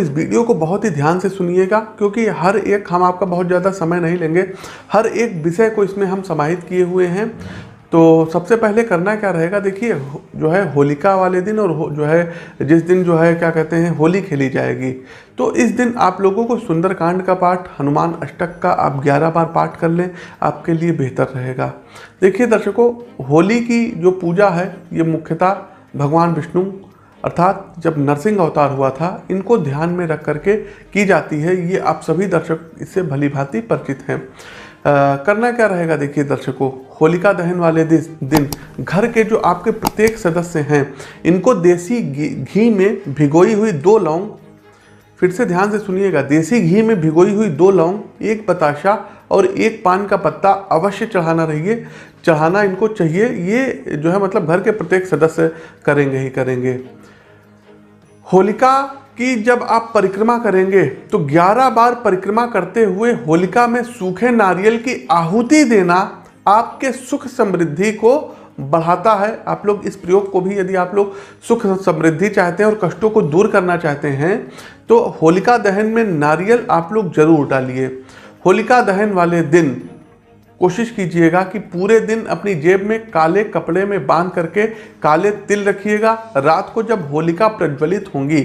इस वीडियो को बहुत ही ध्यान से सुनिएगा, क्योंकि हर एक, हम आपका बहुत ज़्यादा समय नहीं लेंगे, हर एक विषय को इसमें हम समाहित किए हुए हैं। तो सबसे पहले करना क्या रहेगा, देखिए जो है होलिका वाले दिन और जो है जिस दिन जो है क्या कहते हैं होली खेली जाएगी, तो इस दिन आप लोगों को सुंदरकांड का पाठ, हनुमान अष्टक का आप 11 बार पाठ कर लें, आपके लिए बेहतर रहेगा। देखिए दर्शकों, होली की जो पूजा है ये मुख्यतः भगवान विष्णु अर्थात जब नरसिंह अवतार हुआ था, इनको ध्यान में रख करके की जाती है। ये आप सभी दर्शक इससे भली भांति परिचित हैं। करना क्या रहेगा, देखिए दर्शकों, होलिका दहन वाले दिन घर के जो आपके प्रत्येक सदस्य हैं, इनको देसी घी में भिगोई हुई 2 लौंग, फिर से ध्यान से सुनिएगा, देसी घी में भिगोई हुई 2 लौंग, 1 बताशा और 1 पान का पत्ता अवश्य चढ़ाना इनको चाहिए। ये जो है मतलब घर के प्रत्येक सदस्य करेंगे ही करेंगे। होलिका की जब आप परिक्रमा करेंगे तो 11 बार परिक्रमा करते हुए होलिका में सूखे नारियल की आहुति देना आपके सुख समृद्धि को बढ़ाता है। आप लोग इस प्रयोग को भी, यदि आप लोग सुख समृद्धि चाहते हैं और कष्टों को दूर करना चाहते हैं, तो होलिका दहन में नारियल आप लोग जरूर डालिए। होलिका दहन वाले दिन कोशिश कीजिएगा कि पूरे दिन अपनी जेब में काले कपड़े में बांध करके काले तिल रखिएगा। रात को जब होलिका प्रज्वलित होंगी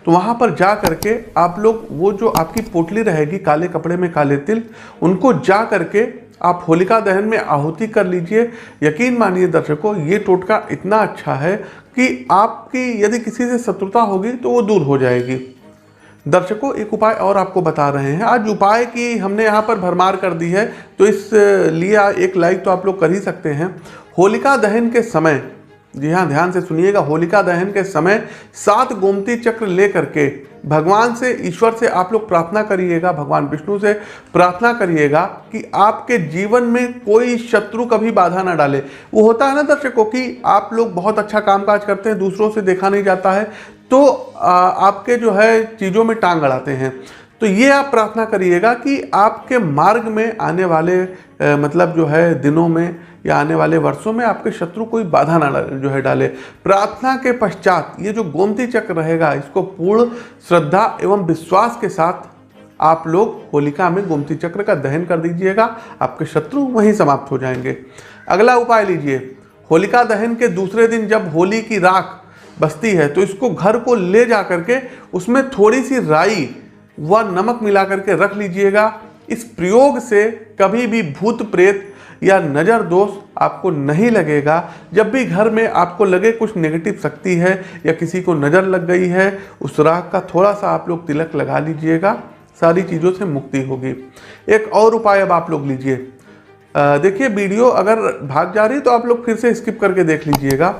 तो वहाँ पर जा करके आप लोग वो जो आपकी पोटली रहेगी काले कपड़े में काले तिल, उनको जा करके आप होलिका दहन में आहुति कर लीजिए। यकीन मानिए दर्शकों, ये टोटका इतना अच्छा है कि आपकी यदि किसी से शत्रुता होगी तो वो दूर हो जाएगी। दर्शकों, एक उपाय और आपको बता रहे हैं। आज उपाय की हमने यहाँ पर भरमार कर दी है, तो इस लिए एक लाइक तो आप लोग कर ही सकते हैं। होलिका दहन के समय, जी हाँ ध्यान से सुनिएगा, होलिका दहन के समय 7 गोमती चक्र ले करके भगवान से, ईश्वर से आप लोग प्रार्थना करिएगा, भगवान विष्णु से प्रार्थना करिएगा कि आपके जीवन में कोई शत्रु कभी बाधा ना डाले। वो होता है ना दर्शकों कि आप लोग बहुत अच्छा कामकाज करते हैं, दूसरों से देखा नहीं जाता है, तो आपके जो है चीज़ों में टांग अड़ाते हैं। तो ये आप प्रार्थना करिएगा कि आपके मार्ग में आने वाले मतलब जो है दिनों में या आने वाले वर्षों में आपके शत्रु कोई बाधा ना जो है डाले। प्रार्थना के पश्चात ये जो गोमती चक्र रहेगा, इसको पूर्ण श्रद्धा एवं विश्वास के साथ आप लोग होलिका में गोमती चक्र का दहन कर दीजिएगा, आपके शत्रु वहीं समाप्त हो जाएंगे। अगला उपाय लीजिए, होलिका दहन के दूसरे दिन जब होली की राख बचती है तो इसको घर को ले जा करके उसमें थोड़ी सी राई व नमक मिला करके रख लीजिएगा। इस प्रयोग से कभी भी भूत प्रेत या नज़र दोष आपको नहीं लगेगा। जब भी घर में आपको लगे कुछ नेगेटिव शक्ति है या किसी को नज़र लग गई है, उस राख का थोड़ा सा आप लोग तिलक लगा लीजिएगा, सारी चीज़ों से मुक्ति होगी। एक और उपाय अब आप लोग लीजिए। देखिए, वीडियो अगर भाग जा रही तो आप लोग फिर से स्किप करके देख लीजिएगा।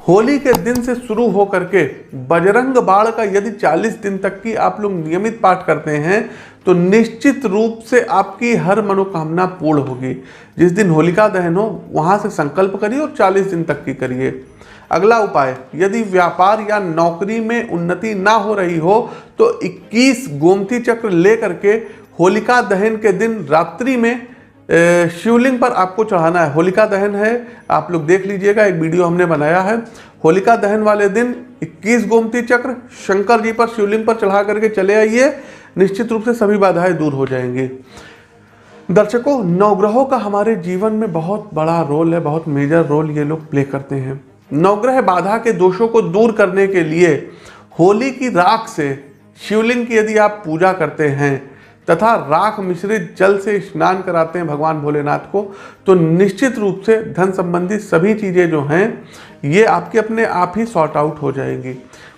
होली के दिन से शुरू हो करके बजरंग बाण का यदि 40 दिन तक की आप लोग नियमित पाठ करते हैं तो निश्चित रूप से आपकी हर मनोकामना पूर्ण होगी। जिस दिन होलिका दहन हो वहां से संकल्प करिए और 40 दिन तक की करिए। अगला उपाय, यदि व्यापार या नौकरी में उन्नति ना हो रही हो तो 21 गोमती चक्र ले करके होलिका दहन के दिन रात्रि में शिवलिंग पर आपको चढ़ाना है। होलिका दहन है, आप लोग देख लीजिएगा, एक वीडियो हमने बनाया है। होलिका दहन वाले दिन 21 गोमती चक्र शंकर जी पर, शिवलिंग पर चढ़ा करके चले आइए, निश्चित रूप से सभी बाधाएं दूर हो जाएंगी। दर्शकों, नवग्रहों का हमारे जीवन में बहुत बड़ा रोल है, बहुत मेजर रोल ये लोग प्ले करते हैं। नवग्रह बाधा के दोषों को दूर करने के लिए होली की राख से शिवलिंग की यदि आप पूजा करते हैं तथा राख मिश्रित जल से स्नान कराते हैं भगवान भोलेनाथ को, तो निश्चित रूप से धन संबंधी सभी चीज़ें जो हैं ये आपके अपने आप ही सॉर्ट आउट हो जाएंगी।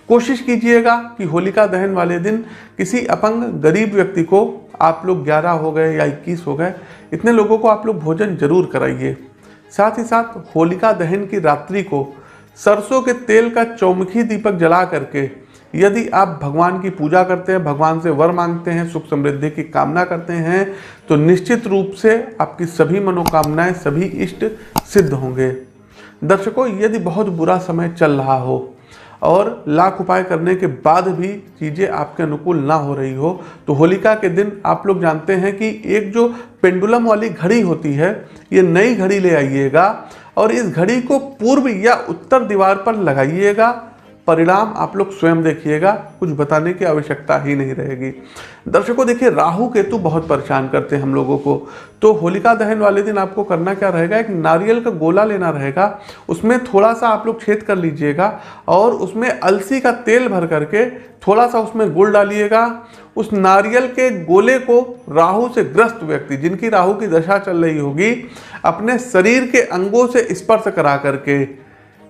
कोशिश कीजिएगा कि होलिका दहन वाले दिन किसी अपंग गरीब व्यक्ति को आप लोग 11 हो गए या 21 हो गए, इतने लोगों को आप लोग भोजन जरूर कराइए। साथ ही साथ होलिका दहन की रात्रि को सरसों के तेल का चौमुखी दीपक जला करके यदि आप भगवान की पूजा करते हैं, भगवान से वर मांगते हैं, सुख समृद्धि की कामना करते हैं, तो निश्चित रूप से आपकी सभी मनोकामनाएं, सभी इष्ट सिद्ध होंगे। दर्शकों, यदि बहुत बुरा समय चल रहा हो और लाख उपाय करने के बाद भी चीज़ें आपके अनुकूल ना हो रही हो, तो होलिका के दिन आप लोग जानते हैं कि एक जो पेंडुलम वाली घड़ी होती है, ये नई घड़ी ले आइएगा और इस घड़ी को पूर्व या उत्तर दीवार पर लगाइएगा। परिणाम आप लोग स्वयं देखिएगा, कुछ बताने की आवश्यकता ही नहीं रहेगी। दर्शकों देखिए, राहु केतु बहुत परेशान करते हैं हम लोगों को। तो होलिका दहन वाले दिन आपको करना क्या रहेगा, एक नारियल का गोला लेना रहेगा, उसमें थोड़ा सा आप लोग छेद कर लीजिएगा और उसमें अलसी का तेल भर करके थोड़ा सा उसमें गुड़ डालिएगा। उस नारियल के गोले को राहु से ग्रस्त व्यक्ति, जिनकी राहु की दशा चल रही होगी, अपने शरीर के अंगों से स्पर्श करा करके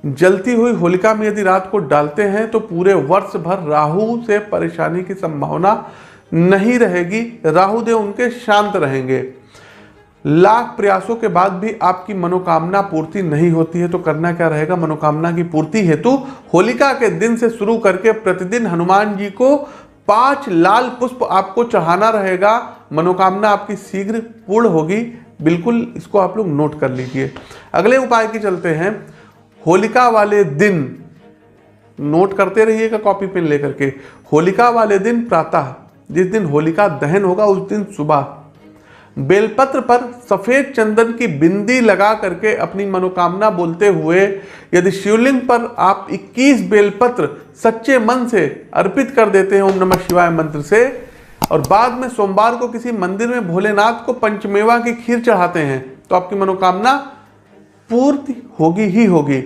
जलती हुई होलिका में यदि रात को डालते हैं तो पूरे वर्ष भर राहु से परेशानी की संभावना नहीं रहेगी। राहु देव उनके शांत रहेंगे। लाख प्रयासों के बाद भी आपकी मनोकामना पूर्ति नहीं होती है तो करना क्या रहेगा, मनोकामना की पूर्ति हेतु होलिका के दिन से शुरू करके प्रतिदिन हनुमान जी को 5 लाल पुष्प आपको चढ़ाना रहेगा। मनोकामना आपकी शीघ्र पूर्ण होगी। बिल्कुल इसको आप लोग नोट कर लीजिए। अगले उपाय की चलते हैं। होलिका वाले दिन नोट करते रहिएगा कॉपी पेन लेकर के। होलिका वाले दिन प्रातः, जिस दिन होलिका दहन होगा उस दिन सुबह बेलपत्र पर सफेद चंदन की बिंदी लगा करके अपनी मनोकामना बोलते हुए यदि शिवलिंग पर आप 21 बेलपत्र सच्चे मन से अर्पित कर देते हैं ओम नमः शिवाय मंत्र से, और बाद में सोमवार को किसी मंदिर में भोलेनाथ को पंचमेवा की खीर चढ़ाते हैं तो आपकी मनोकामना पूर्ति होगी ही होगी।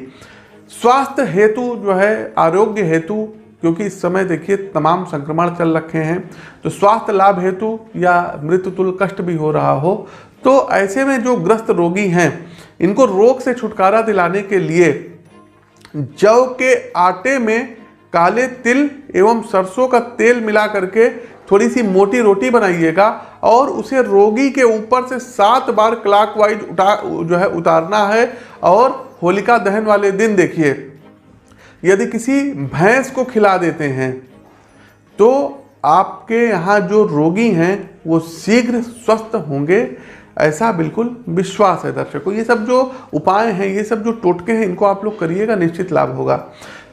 स्वास्थ्य हेतु जो है, आरोग्य हेतु, क्योंकि इस समय देखिए तमाम संक्रमण चल रखे हैं, तो स्वास्थ्य लाभ हेतु या मृत्यु तुल्य कष्ट भी हो रहा हो, तो ऐसे में जो ग्रस्त रोगी हैं इनको रोग से छुटकारा दिलाने के लिए जौ के आटे में काले तिल एवं सरसों का तेल मिला करके थोड़ी सी मोटी रोटी बनाइएगा और उसे रोगी के ऊपर से 7 बार क्लॉकवाइज उतारना है। और होलिका दहन वाले दिन देखिए, यदि किसी भैंस को खिला देते हैं तो आपके यहाँ जो रोगी हैं वो शीघ्र स्वस्थ होंगे, ऐसा बिल्कुल विश्वास है। दर्शकों, ये सब जो उपाय हैं, ये सब जो टोटके हैं, इनको आप लोग करिएगा, निश्चित लाभ होगा।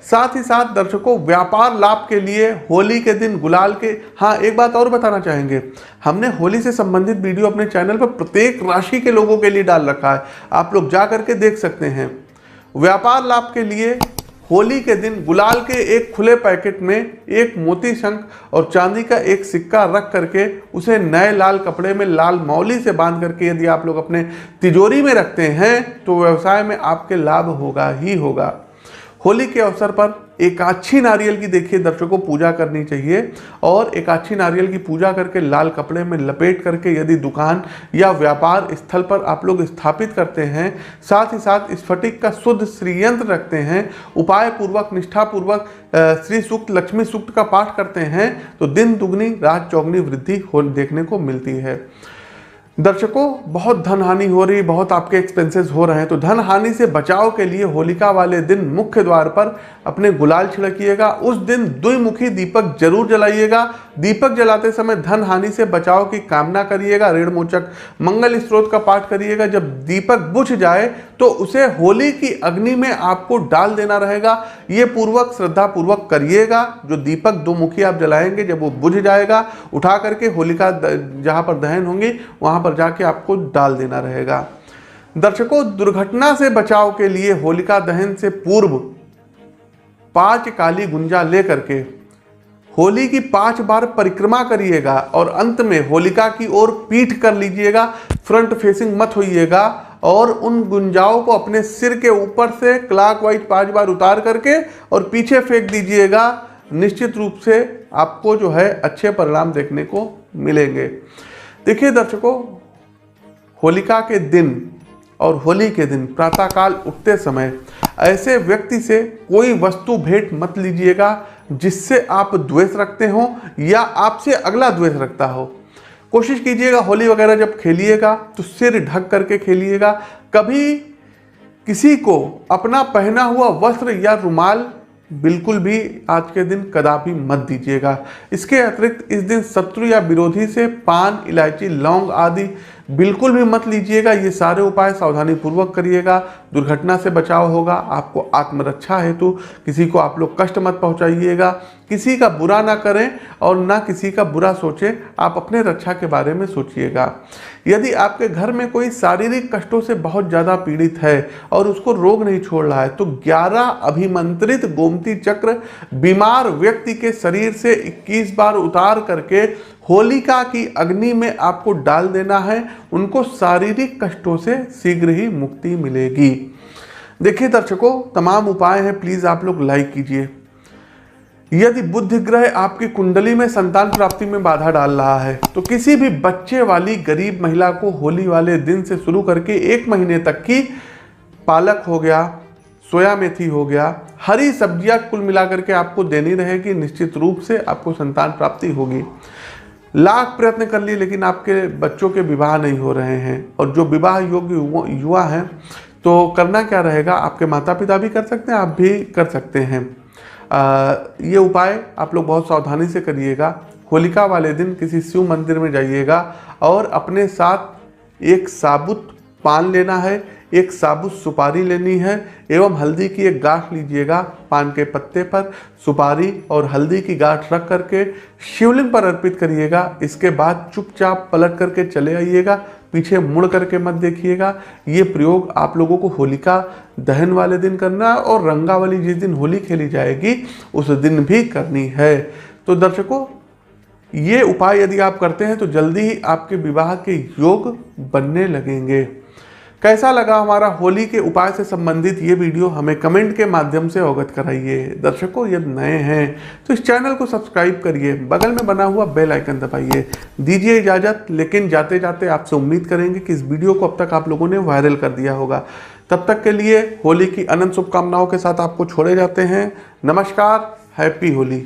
साथ ही साथ दर्शकों, व्यापार लाभ के लिए होली के दिन गुलाल के, हाँ एक बात और बताना चाहेंगे, हमने होली से संबंधित वीडियो अपने चैनल पर प्रत्येक राशि के लोगों के लिए डाल रखा है, आप लोग जा करके देख सकते हैं। व्यापार लाभ के लिए होली के दिन गुलाल के एक खुले पैकेट में एक मोती शंख और चांदी का एक सिक्का रख करके उसे नए लाल कपड़े में लाल मौली से बांध करके यदि आप लोग अपने तिजोरी में रखते हैं तो व्यवसाय में आपके लाभ होगा ही होगा। होली के अवसर पर एकाक्षी नारियल की देखिए दर्शकों पूजा करनी चाहिए, और एकाक्षी नारियल की पूजा करके लाल कपड़े में लपेट करके यदि दुकान या व्यापार स्थल पर आप लोग स्थापित करते हैं, साथ ही साथ स्फटिक का शुद्ध श्रीयंत्र रखते हैं, उपाय पूर्वक निष्ठापूर्वक श्री सूक्त लक्ष्मी सूक्त का पाठ करते हैं तो दिन दुगनी रात चौगनी वृद्धि देखने को मिलती है। दर्शकों, बहुत धन हानि हो रही, बहुत आपके एक्सपेंसेस हो रहे हैं, तो धन हानि से बचाव के लिए होलिका वाले दिन मुख्य द्वार पर अपने गुलाल छिड़किएगा। उस दिन द्विमुखी दीपक जरूर जलाइएगा। दीपक जलाते समय धन हानि से बचाव की कामना करिएगा। ऋण मोचक मंगल स्त्रोत का पाठ करिएगा। जब दीपक बुझ जाए तो उसे होली की अग्नि में आपको डाल देना रहेगा। ये पूर्वक श्रद्धा पूर्वक करिएगा। जो दीपक दो मुखी आप जलाएंगे, जब वो बुझ जाएगा, उठा करके होलिका जहाँ पर दहन होंगी वहाँ पर जाके आपको डाल देना रहेगा। दर्शकों, दुर्घटना से बचाव के लिए होलिका दहन से पूर्व 5 काली गुंजा लेकर के होली की 5 बार परिक्रमा करिएगा और अंत में होलिका की ओर पीठ कर लीजिएगा। फ्रंट फेसिंग मत होइएगा और उन गुंजाओं को अपने सिर के ऊपर से क्लॉकवाइज 5 बार उतार करके और पीछे फेंक दीजिएगा। निश्चित रूप से आपको जो है अच्छे परिणाम देखने को मिलेंगे। देखिए दर्शकों, होलिका के दिन और होली के दिन प्रातःकाल उठते समय ऐसे व्यक्ति से कोई वस्तु भेंट मत लीजिएगा जिससे आप द्वेष रखते हो या आपसे अगला द्वेष रखता हो। कोशिश कीजिएगा होली वगैरह जब खेलिएगा तो सिर ढक करके खेलिएगा। कभी किसी को अपना पहना हुआ वस्त्र या रुमाल बिल्कुल भी आज के दिन कदापि मत दीजिएगा। इसके अतिरिक्त इस दिन शत्रु या विरोधी से पान, इलायची, लौंग आदि बिल्कुल भी मत लीजिएगा। ये सारे उपाय सावधानी पूर्वक करिएगा, दुर्घटना से बचाव होगा। आपको आत्मरक्षा हेतु किसी को आप लोग कष्ट मत पहुंचाइएगा, किसी का बुरा ना करें और ना किसी का बुरा सोचें। आप अपने रक्षा के बारे में सोचिएगा। यदि आपके घर में कोई शारीरिक कष्टों से बहुत ज़्यादा पीड़ित है और उसको रोग नहीं छोड़ रहा है, तो 11 अभिमंत्रित गोमती चक्र बीमार व्यक्ति के शरीर से 21 बार उतार करके होलिका की अग्नि में आपको डाल देना है। उनको शारीरिक कष्टों से शीघ्र ही मुक्ति मिलेगी। देखिए दर्शकों, तमाम उपाय हैं, प्लीज आप लोग लाइक कीजिए। यदि बुध ग्रह आपकी कुंडली में संतान प्राप्ति में बाधा डाल रहा है, तो किसी भी बच्चे वाली गरीब महिला को होली वाले दिन से शुरू करके 1 महीने तक की पालक हो गया, सोया मेथी हो गया, हरी सब्जियां कुल मिलाकर के आपको देनी रहेगी। निश्चित रूप से आपको संतान प्राप्ति होगी। लाख प्रयत्न कर लिए लेकिन आपके बच्चों के विवाह नहीं हो रहे हैं, और जो विवाह योग्य युवा हैं, तो करना क्या रहेगा, आपके माता पिता भी कर सकते हैं, आप भी कर सकते हैं। ये उपाय आप लोग बहुत सावधानी से करिएगा। होलिका वाले दिन किसी शिव मंदिर में जाइएगा और अपने साथ एक साबुत पान लेना है, एक साबुत सुपारी लेनी है एवं हल्दी की एक गांठ लीजिएगा। पान के पत्ते पर सुपारी और हल्दी की गांठ रख करके शिवलिंग पर अर्पित करिएगा। इसके बाद चुपचाप पलट करके चले आइएगा, पीछे मुड़ करके मत देखिएगा। ये प्रयोग आप लोगों को होलिका दहन वाले दिन करना है और रंगावली जिस दिन होली खेली जाएगी उस दिन भी करनी है। तो दर्शकों, ये उपाय यदि आप करते हैं तो जल्दी ही आपके विवाह के योग बनने लगेंगे। कैसा लगा हमारा होली के उपाय से संबंधित ये वीडियो, हमें कमेंट के माध्यम से अवगत कराइए। दर्शकों, यदि नए हैं तो इस चैनल को सब्सक्राइब करिए, बगल में बना हुआ बेल आइकन दबाइए। दीजिए इजाज़त, लेकिन जाते जाते आपसे उम्मीद करेंगे कि इस वीडियो को अब तक आप लोगों ने वायरल कर दिया होगा। तब तक के लिए होली की अनंत शुभकामनाओं के साथ आपको छोड़े जाते हैं। नमस्कार, हैप्पी होली।